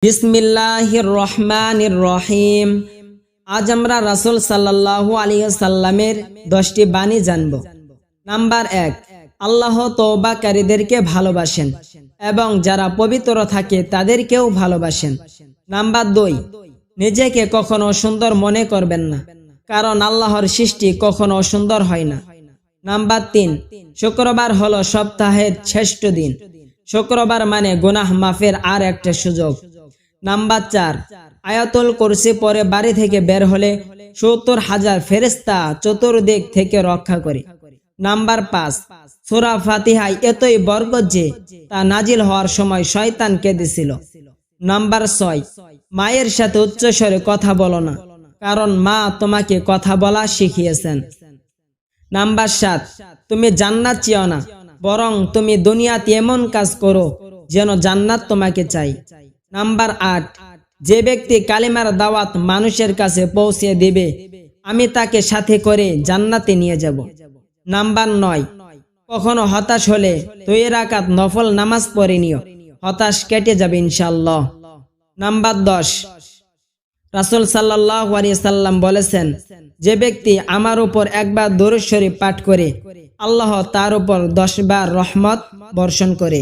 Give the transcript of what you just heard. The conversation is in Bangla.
বিসমিল্লাহির রহমানির রহিম। আজ আমরা রাসূল সাল্লাল্লাহু আলাইহি সাল্লামের 10টি বাণী জানব। নাম্বার 1, আল্লাহ তওবাকারীদেরকে ভালোবাসেন এবং যারা পবিত্র থাকে তাদেরকেও ভালোবাসেন। নাম্বার 2, নিজেকে কখনো সুন্দর মনে করবেন না, কারণ আল্লাহর সৃষ্টি কখনো সুন্দর হয় না। নাম্বার 3, শুক্রবার হলো সপ্তাহের শ্রেষ্ঠ দিন। শুক্রবার মানে গুনাহ মাফের আর একটা সুযোগ। নাম্বার 4, আয়াতুল কুরসি পরে বাড়ি থেকে বের হলে 70,000 ফেরেশতা চতুর্দিক থেকে রক্ষা করে। নাম্বার 5, সূরা ফাতিহায় এতই বরকত যে তা নাজিল হওয়ার সময় শয়তান কেঁদেছিল। নাম্বার 6, মায়ের সাথে উচ্চস্বরে কথা বলো না, কারণ মা তোমাকে কথা বলা শিখিয়েছেন। নাম্বার 7, তুমি জান্নাত চেও না, বরং তুমি দুনিয়াতে এমন কাজ করো যেন জান্নাত তোমাকে চাই। নাম্বার 8, যে ব্যক্তি কালিমার দাওয়াত মানুষের কাছে পৌঁছে দিবে, আমি তাকে সাথে করে জান্নাতে নিয়ে যাব। নাম্বার 9, কখনো হতাশ হলে 2 রাকাত নফল নামাজ পড়ে নিও, হতাশ কেটে যাবে ইনশাআল্লাহ। নাম্বার 10, রাসূল সাল্লাল্লাহু আলাইহি সাল্লাম বলেছেন, যে ব্যক্তি আমার উপর একবার দরুদ শরীফ পাঠ করে, আল্লাহ তার উপর 10 বার রহমত বর্ষণ করে।